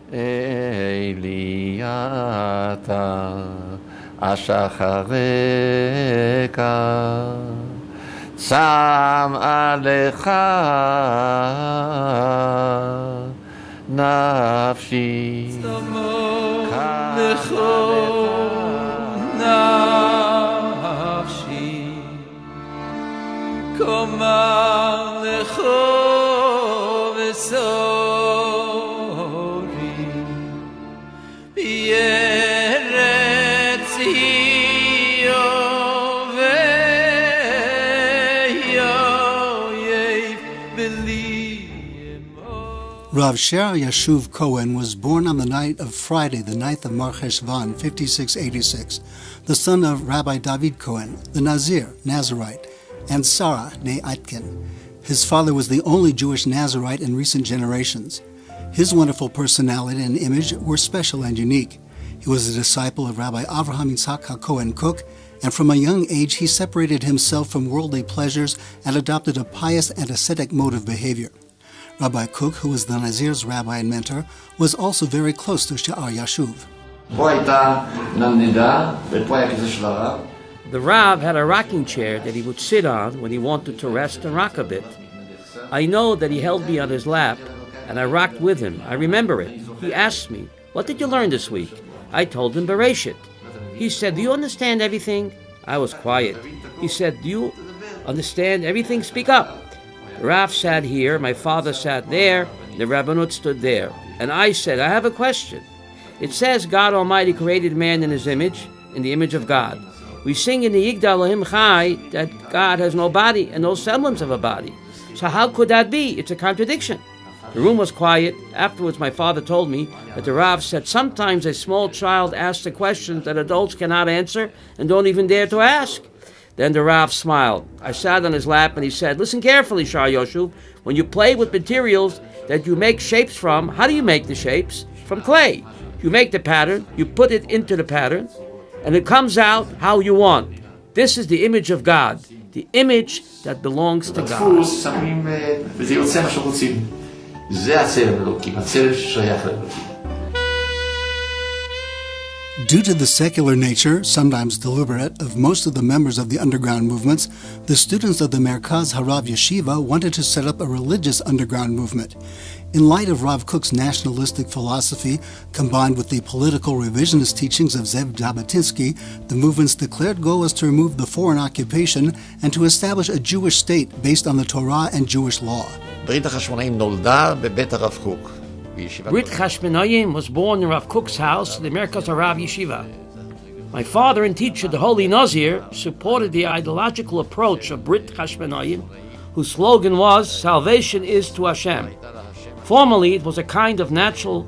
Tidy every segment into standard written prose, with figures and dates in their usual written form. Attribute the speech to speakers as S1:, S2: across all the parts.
S1: Eli ata ashacharecha tzam alecha nafshi
S2: nafshi koma lecho vesori b'yeretz
S3: Rav Shear Yashuv Cohen was born on the night of Friday, the 9th of Mar Cheshvan, 5686, the son of Rabbi David Cohen, the Nazarite, and Sarah, née Aitken. His father was the only Jewish Nazarite in recent generations. His wonderful personality and image were special and unique. He was a disciple of Rabbi Avraham Yitzhak HaKohen Kook, and from a young age he separated himself from worldly pleasures and adopted a pious and ascetic mode of behavior. Rabbi Kook, who was the Nazir's rabbi and mentor, was also very close to Shear Yashuv.
S4: The Rav had a rocking chair that he would sit on when he wanted to rest and rock a bit. I know that he held me on his lap, and I rocked with him. I remember it. He asked me, "What did you learn this week?" I told him Bereshit. He said, "Do you understand everything?" I was quiet. He said, "Do you understand everything? Speak up." Rav sat here, my father sat there, the Rabbanut stood there. And I said, "I have a question. It says God Almighty created man in his image, in the image of God. We sing in the Yigdal Elohim Chai that God has no body and no semblance of a body. So how could that be? It's a contradiction." The room was quiet. Afterwards, my father told me that the Rav said sometimes a small child asks the questions that adults cannot answer and don't even dare to ask. Then the Rav smiled. I sat on his lap and he said, "Listen carefully, Shear Yashuv. When you play with materials that you make shapes from, how do you make the shapes? From clay. You make the pattern, you put it into the pattern, and it comes out how you want. This is the image of God, the image that belongs to God."
S3: Due to the secular nature, sometimes deliberate, of most of the members of the underground movements, the students of the Merkaz Harav Yeshiva wanted to set up a religious underground movement. In light of Rav Kook's nationalistic philosophy, combined with the political revisionist teachings of Zev Jabotinsky, the movement's declared goal was to remove the foreign occupation and to establish a Jewish state based on the Torah and Jewish law.
S1: ברית החשמונאים נולדה בבית הרב קוק.
S4: Brit Chashmonaim was born in Rav Kook's house, the Merkaz Harav Yeshiva. My father and teacher, the Holy Nazir, supported the ideological approach of Brit Chashmonaim, whose slogan was, "Salvation is to Hashem." Formally, it was a kind of national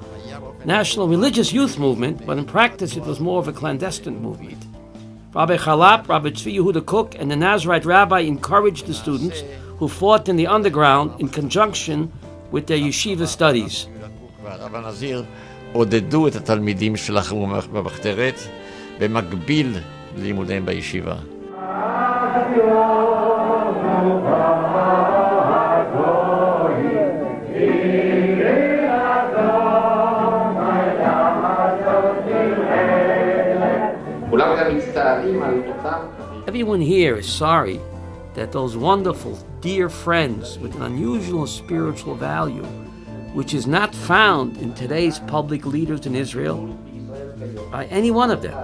S4: religious youth movement, but in practice it was more of a clandestine movement. Rabbi Chalap, Rabbi Tzvi Yehuda Kook, and the Nazarite rabbi encouraged the students who fought in the underground in conjunction with their yeshiva studies.
S1: והרב הנזיר עודדו את התלמידים שלחמו במחתרת במקביל ללימודיהם בישיבה.
S4: Everyone here is sorry that those wonderful, dear friends with an unusual spiritual value, which is not found in today's public leaders in Israel, by any one of them.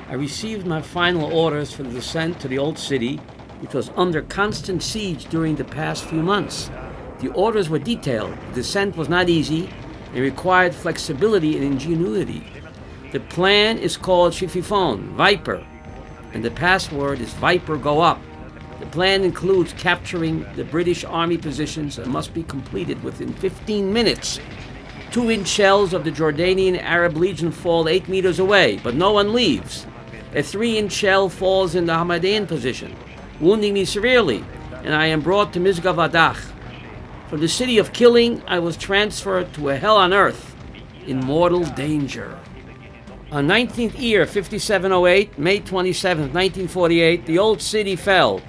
S4: I received my final orders for the descent to the old city, which was under constant siege during the past few months. The orders were detailed. The descent was not easy and required flexibility and ingenuity. The plan is called Shififon, Viper, and the password is Viper Go Up. The plan includes capturing the British Army positions and must be completed within 15 minutes. 2-inch shells of the Jordanian Arab Legion fall 8 meters away, but no one leaves. A 3-inch shell falls in the Hamadan position, wounding me severely, and I am brought to Mizgavadach. From the city of killing, I was transferred to a hell on earth, in mortal danger. On 19th year, 5708, May 27, 1948, the old city fell.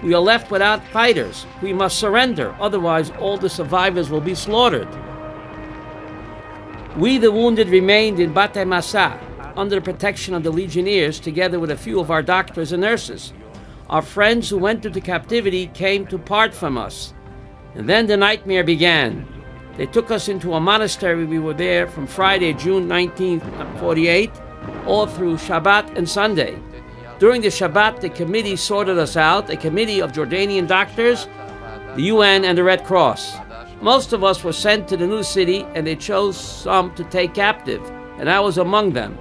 S4: We are left without fighters. We must surrender, otherwise all the survivors will be slaughtered. We, the wounded, remained in Batei Masa, under the protection of the legionnaires, together with a few of our doctors and nurses. Our friends who went into captivity came to part from us. And then the nightmare began. They took us into a monastery. We were there from Friday, June 1948, all through Shabbat and Sunday. During the Shabbat, the committee sorted us out, a committee of Jordanian doctors, the UN, and the Red Cross. Most of us were sent to the new city, and they chose some to take captive, and I was among them.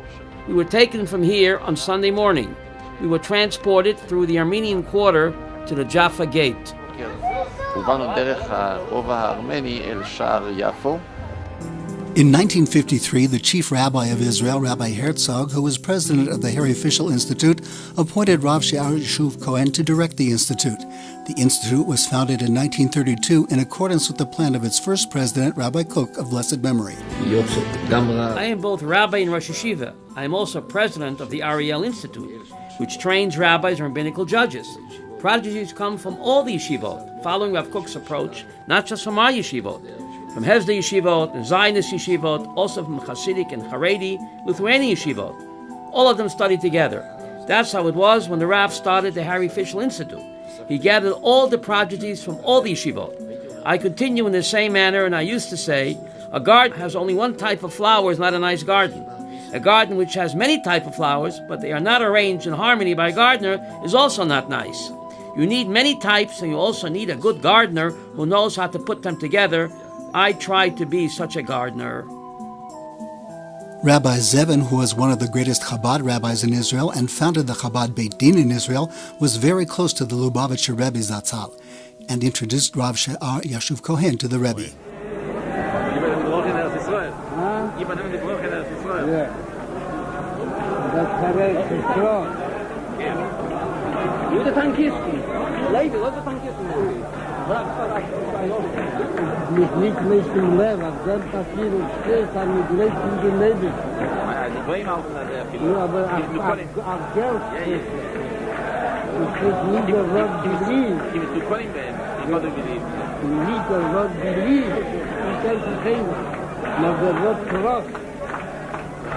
S4: We were taken from here on Sunday morning. We were transported through the Armenian quarter to the Jaffa Gate.
S3: In 1953, the chief rabbi of Israel, Rabbi Herzog, who was president of the Hairy Official Institute, appointed Rav Shear Yashuv Cohen to direct the institute. The institute was founded in 1932 in accordance with the plan of its first president, Rabbi Kook of blessed memory.
S4: I am both rabbi and Rosh Yeshiva. I am also president of the ARIEL Institute, which trains rabbis and rabbinical judges. Prodigies come from all the yeshivot, following Rav Kook's approach, not just from our yeshivot, from Hesder yeshivot and Zionist yeshivot, also from Hasidic and Haredi, Lithuanian yeshivot. All of them studied together. That's how it was when the Rav started the Hairy Official Institute. He gathered all the prodigies from all the yeshivot. I continue in the same manner, and I used to say, a garden has only one type of flower is not a nice garden. A garden which has many types of flowers, but they are not arranged in harmony by a gardener, is also not nice. You need many types, and you also need a good gardener who knows how to put them together. I try to be such a gardener.
S3: Rabbi Zevin, who was one of the greatest Chabad rabbis in Israel and founded the Chabad Beit Din in Israel, was very close to the Lubavitcher Rebbe Zatzal and introduced Rav Shear Yashuv Cohen to the Rebbe.
S4: You the Tankisten. Lady, what's the Tankisten?
S5: Mit nicht im Leben, wenn passiert steht, dann mit Leuten im Leben. Ja, aber auf Geld ist nicht der Wort believe. Nicht der Wort believe. Ich kann verstehen, aber der Wort cross.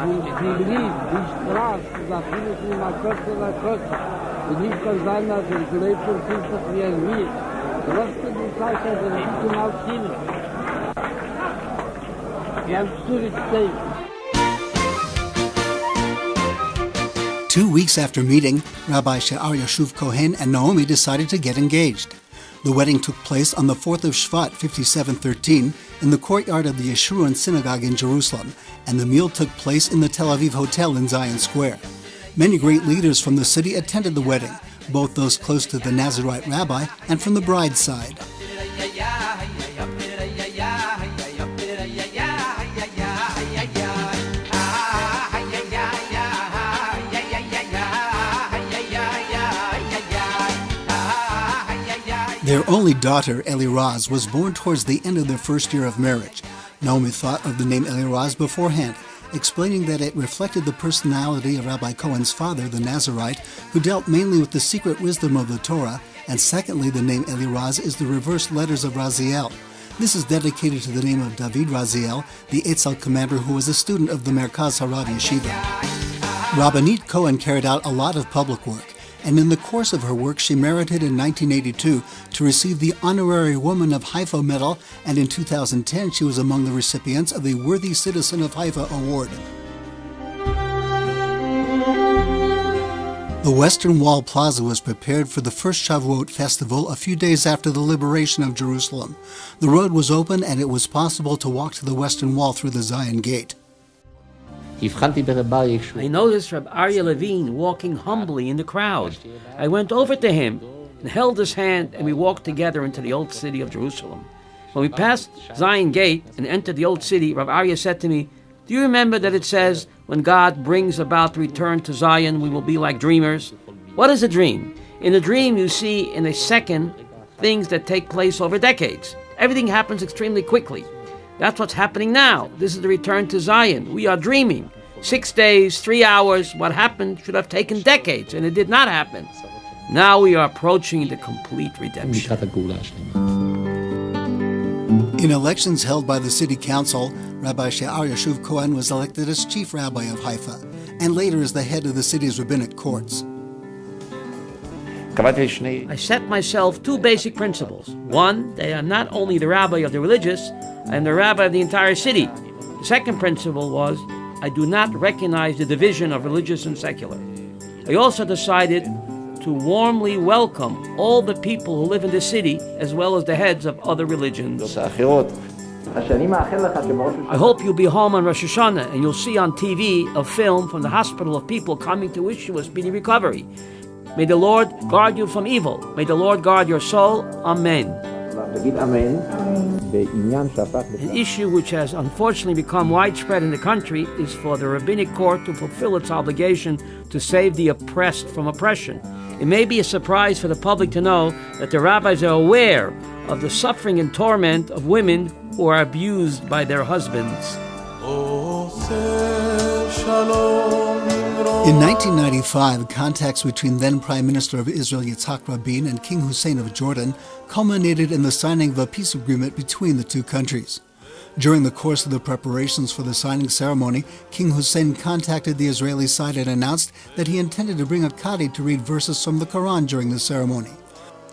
S5: Die believe, die Straße, da findet man mal kurz oder kurz. Und nicht kann sein, dass der Leute sind, dass wir nie.
S3: Two weeks after meeting, Rabbi Shear Yashuv Cohen and Naomi decided to get engaged. The wedding took place on the 4th of Shvat, 5713, in the courtyard of the Yeshurun Synagogue in Jerusalem, and the meal took place in the Tel Aviv Hotel in Zion Square. Many great leaders from the city attended the wedding, both those close to the Nazarite rabbi and from the bride's side. Their only daughter, Eliraz, was born towards the end of their first year of marriage. Naomi thought of the name Eliraz beforehand, explaining that it reflected the personality of Rabbi Cohen's father, the Nazarite, who dealt mainly with the secret wisdom of the Torah, and secondly, the name Eliraz is the reversed letters of Raziel. This is dedicated to the name of David Raziel, the Eitzel commander who was a student of the Merkaz Harav Yeshiva. Rabbanit Cohen carried out a lot of public work, and in the course of her work she merited in 1982 to receive the Honorary Woman of Haifa Medal, and in 2010 she was among the recipients of the Worthy Citizen of Haifa Award. The Western Wall Plaza was prepared for the first Shavuot festival a few days after the liberation of Jerusalem. The road was open and it was possible to walk to the Western Wall through the Zion Gate.
S4: I noticed Rabbi ARIEL Levine walking humbly in the crowd. I went over to him and held his hand, and we walked together into the old city of Jerusalem. When we passed Zion Gate and entered the old city, Rabbi ARIEL said to me, "Do you remember that it says, when God brings about the return to Zion, we will be like dreamers?" What is a dream? In a dream, you see in a second things that take place over decades. Everything happens extremely quickly. That's what's happening now. This is the return to Zion. We are dreaming. 6 days, 3 hours, what happened should have taken decades, and it did not happen. Now we are approaching the complete redemption.
S3: In elections held by the city council, Rabbi Shear Yashuv Cohen was elected as chief rabbi of Haifa, and later as the head of the city's rabbinic courts.
S4: I set myself 2 basic principles. One, that I am not only the rabbi of the religious, I am the rabbi of the entire city. The second principle was, I do not recognize the division of religious and secular. I also decided to warmly welcome all the people who live in the city, as well as the heads of other religions. I hope you'll be home on Rosh Hashanah and you'll see on TV a film from the hospital of people coming to wish you a speedy recovery. May the Lord guard you from evil. May the Lord guard your soul. Amen. An issue which has unfortunately become widespread in the country is for the rabbinic court to fulfill its obligation to save the oppressed from oppression. It may be a surprise for the public to know that the rabbis are aware of the suffering and torment of women who are abused by their husbands.
S3: In 1995, contacts between then Prime Minister of Israel Yitzhak Rabin and King Hussein of Jordan culminated in the signing of a peace agreement between the two countries. During the course of the preparations for the signing ceremony, King Hussein contacted the Israeli side and announced that he intended to bring a Qadi to read verses from the Quran during the ceremony.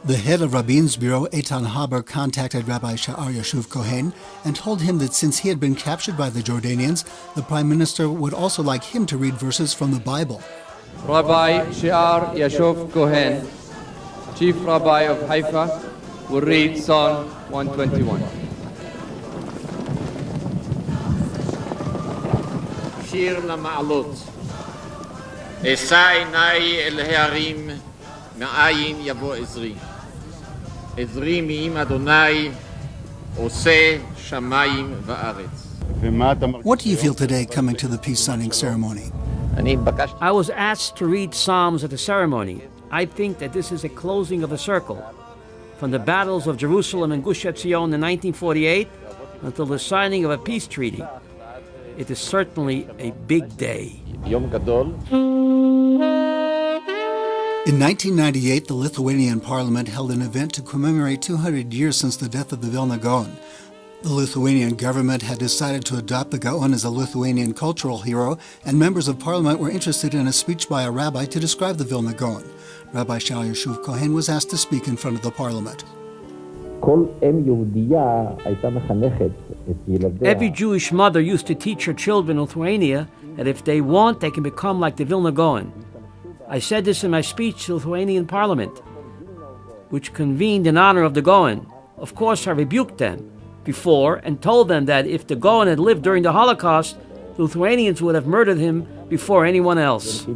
S3: The head of Rabin's bureau, Eitan Haber, contacted Rabbi Shear Yashuv Cohen and told him that since he had been captured by the Jordanians, the Prime Minister would also like him to read verses from the Bible.
S6: Rabbi Shear Yashuv Cohen, Chief Rabbi of Haifa, will read Psalm 121.
S1: שיר למעלות. אשא עיניי אל ההרים, מאין יבוא עזרי. עזרי מעם אדוני, עושה שמיים וארץ.
S3: What do you feel today coming to the peace signing ceremony?
S4: I was asked to read Psalms at the ceremony. I think that this is a closing of a circle. From the battles of Jerusalem and Gush Etzion in 1948 until the signing of a peace treaty. It is certainly a big day.
S1: יום גדול.
S3: In 1998, the Lithuanian parliament held an event to commemorate 200 years since the death of the Vilna Gaon. The Lithuanian government had decided to adopt the Gaon as a Lithuanian cultural hero, and members of parliament were interested in a speech by a rabbi to describe the Vilna Gaon. Rabbi Shear Yashuv Cohen was asked to speak in front of the parliament.
S4: Every Jewish mother used to teach her children in Lithuania that if they want, they can become like the Vilna Gaon. I said this in my speech to the Lithuanian parliament, which convened in honor of the Gaon. Of course, I rebuked them before and told them that if the Gaon had lived during the Holocaust, the Lithuanians would have murdered him before anyone else.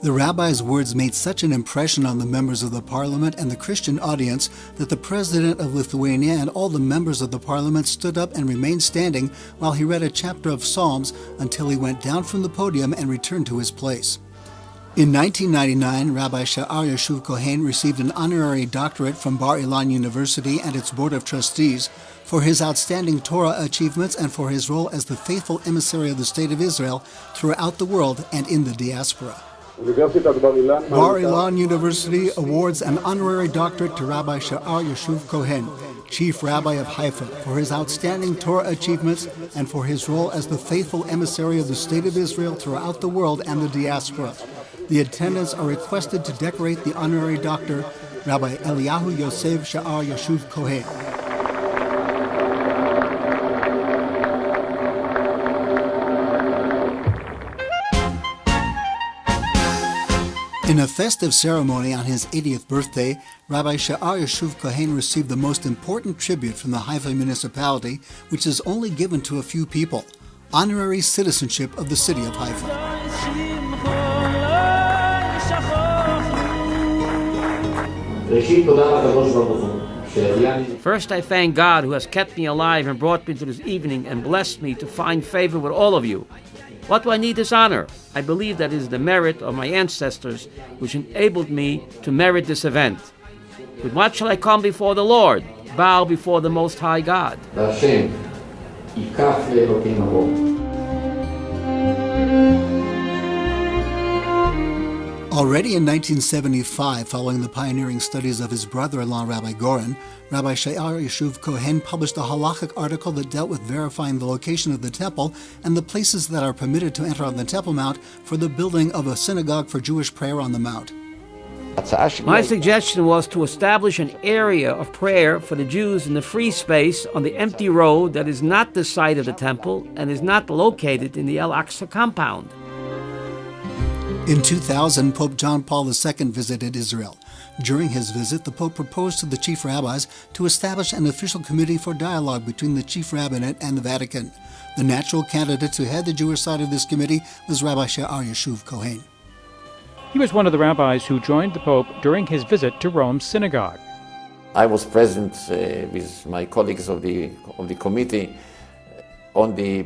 S3: The rabbi's words made such an impression on the members of the parliament and the Christian audience that the president of Lithuania and all the members of the parliament stood up and remained standing while he read a chapter of Psalms until he went down from the podium and returned to his place. In 1999, Rabbi Shear Yashuv Cohen received an honorary doctorate from Bar Ilan University and its Board of Trustees for his outstanding Torah achievements and for his role as the faithful emissary of the State of Israel throughout the world and in the diaspora. Bar Ilan University awards an honorary doctorate to Rabbi Shear Yashuv Cohen, Chief Rabbi of Haifa, for his outstanding Torah achievements and for his role as the faithful emissary of the State of Israel throughout the world and the diaspora. The attendants are requested to decorate the honorary doctor, Rabbi Eliyahu Yosef Shear Yashuv Cohen. In a festive ceremony on his 80th birthday, Rabbi Shear Yashuv Cohen received the most important tribute from the Haifa municipality, which is only given to a few people, honorary citizenship of the city of Haifa.
S4: First, I thank God who has kept me alive and brought me to this evening and blessed me to find favor with all of you. What do I need this honor? I believe that it is the merit of my ancestors which enabled me to merit this event. With what shall I come before the Lord? Bow before the Most High God.
S3: Already in 1975, following the pioneering studies of his brother-in-law, Rabbi Goren, Rabbi Shear Yashuv Cohen published a halachic article that dealt with verifying the location of the temple and the places that are permitted to enter on the Temple Mount for the building of a synagogue for Jewish prayer on the Mount.
S4: My suggestion was to establish an area of prayer for the Jews in the free space on the empty road that is not the site of the temple and is not located in the Al-Aqsa compound.
S3: In 2000, Pope John Paul II visited Israel. During his visit, the Pope proposed to the chief rabbis to establish an official committee for dialogue between the chief rabbinate and the Vatican. The natural candidate to head the Jewish side of this committee was Rabbi Shear Yashuv Cohen.
S7: He was one of the rabbis who joined the Pope during his visit to Rome's synagogue.
S1: I was present with my colleagues of the committee on the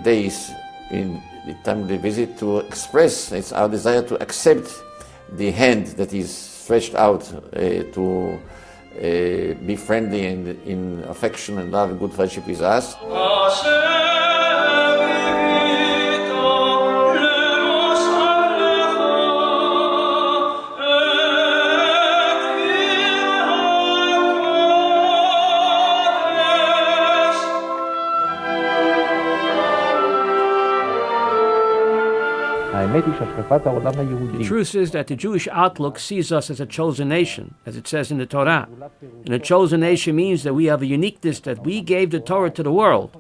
S1: days in the time of the visit to express our desire to accept the hand that is stretched out to be friendly and in affection and love and good friendship with us.
S4: The truth is that the Jewish outlook sees us as a chosen nation, as it says in the Torah. And a chosen nation means that we have a uniqueness that we gave the Torah to the world.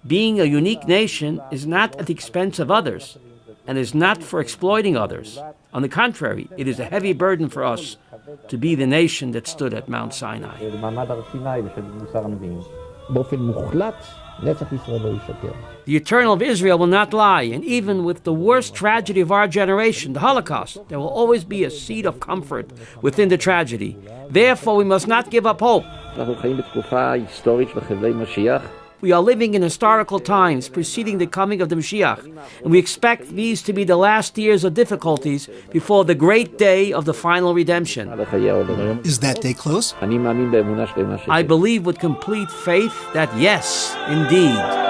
S4: Being a unique nation is not at the expense of others, and is not for exploiting others. On the contrary, it is a heavy burden for us to be the nation that stood at Mount Sinai. The Eternal of Israel will not lie, and even with the worst tragedy of our generation, the Holocaust, there will always be a seed of comfort within the tragedy. Therefore, we must not give up hope. We are living in historical times preceding the coming of the Mashiach, and we expect these to be the last years of difficulties before the great day of the final redemption.
S3: Is that day close?
S4: I believe with complete faith that yes, indeed.